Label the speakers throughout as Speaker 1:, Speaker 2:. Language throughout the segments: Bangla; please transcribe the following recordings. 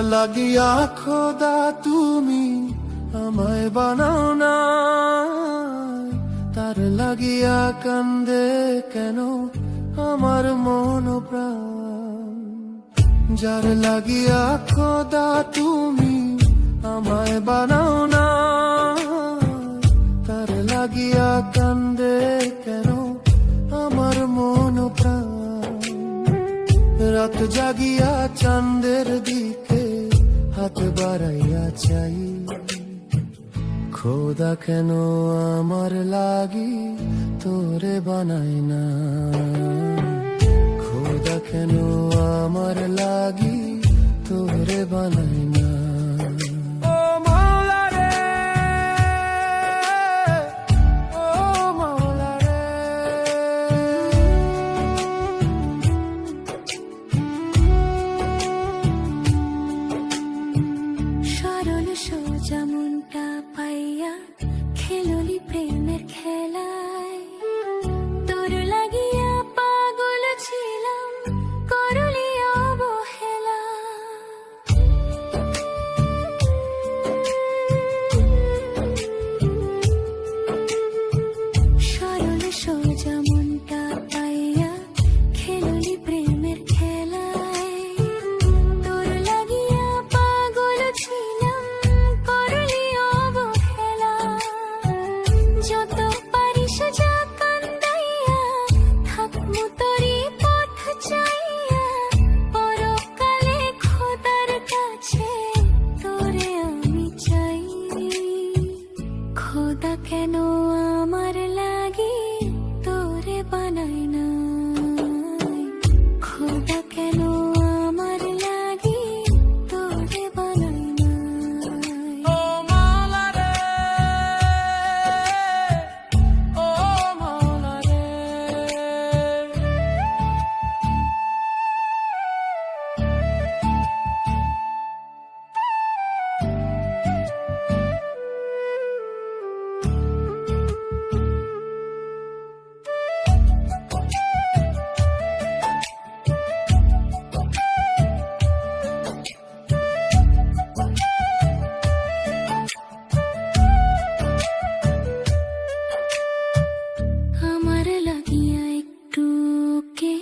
Speaker 1: লাগিয়া খোদা তুমি আমায় বানাও না, তার লাগিয়া কান্দে কেন আমার মন প্রাণ। যার লাগিয়া খোদা তুমি আমায় বানাও না, তার লাগিয়া কান্দে কেন আমার মন প্রাণ। রাত জাগিয়া চাঁদের দিকে হাত বাড়াইয়া চাই, খোদা কেন আমার লাগি তোরে বানাই না, খোদা কেন আমার লাগি তোরে বানাই না।
Speaker 2: যেমনটা পাইয়া খেললি প্রেমের খেলায়, তোর লাগিয়া পাগল ছিলাম করলি অবহেলা। সরল সোজা মনটা পাইয়া খেললি প্রেমের খেলায়, তোর লাগিয়া পাগল ছিলাম করলি অবহেলা। যত পারিস যা কান্দাইয়া থাকমু তোরি পথ চাইয়া, পরকালে খোদার কাছে তোরে আমি চাই। খোদা কেন আমার লাগি তোরে বানাই না, খোদা কেন আমার লাগি তোরে বানাই না। আমার লাগিয়া একটু কে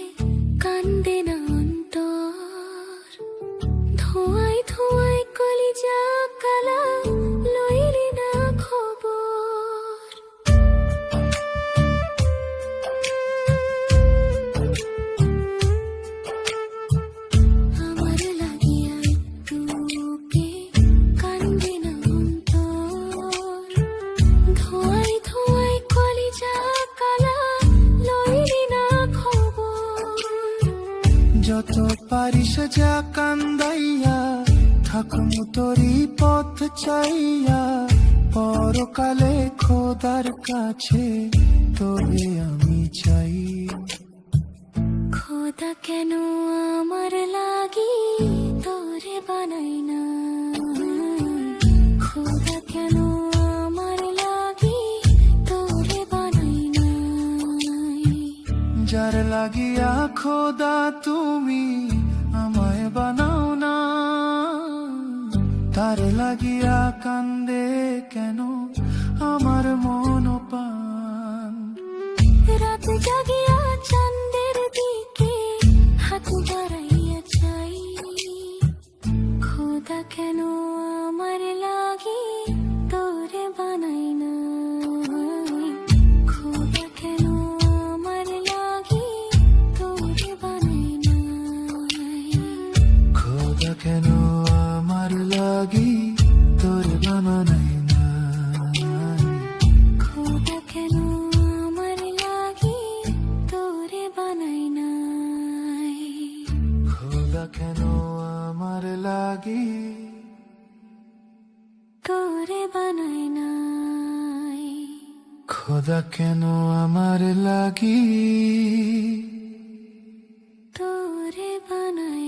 Speaker 2: কান্দে না অন্তর, ধোঁয়ায় ধোঁয়ায় কলিজা কালা লইলি না খবর। আমার লাগিয়া একটু কে কান্দে না অন্তর, ধোঁয়ায় ধোঁয়ায় কলিজা কালা লইলি না খবর।
Speaker 1: যত পারিস যা কান্দাইয়া থাকমু তোরি পথ চাইয়া, পরকালে খোদার কাছে তোরে আমি চাই।
Speaker 2: খোদা কেন আমার লাগি তোরে বানাই না, খোদা কেন আমার লাগি তোরে বানাই না।
Speaker 1: যার লাগিয়া খোদা তুমি আমায় বানাও না, তার লাগিয়া কান্দে কেন আমার মন প্রাণ।
Speaker 2: রাত জাগিয়া চাঁদের দিকে হাত বাড়াইয়া চাই, খোদা কেন আমার লাগি তোরে বানাই না, খোদা কেন আমার লাগি তোরে বানাই না।
Speaker 1: খোদা কেন আমার লাগি তোর বানাই না,
Speaker 2: খোদা কেন আমার লাগি তোরে বানাই না,
Speaker 1: খোদা কেন আমার লাগি
Speaker 2: তোরে বানাই না,
Speaker 1: খোদা কেন আমার লাগি
Speaker 2: তোরে বানাই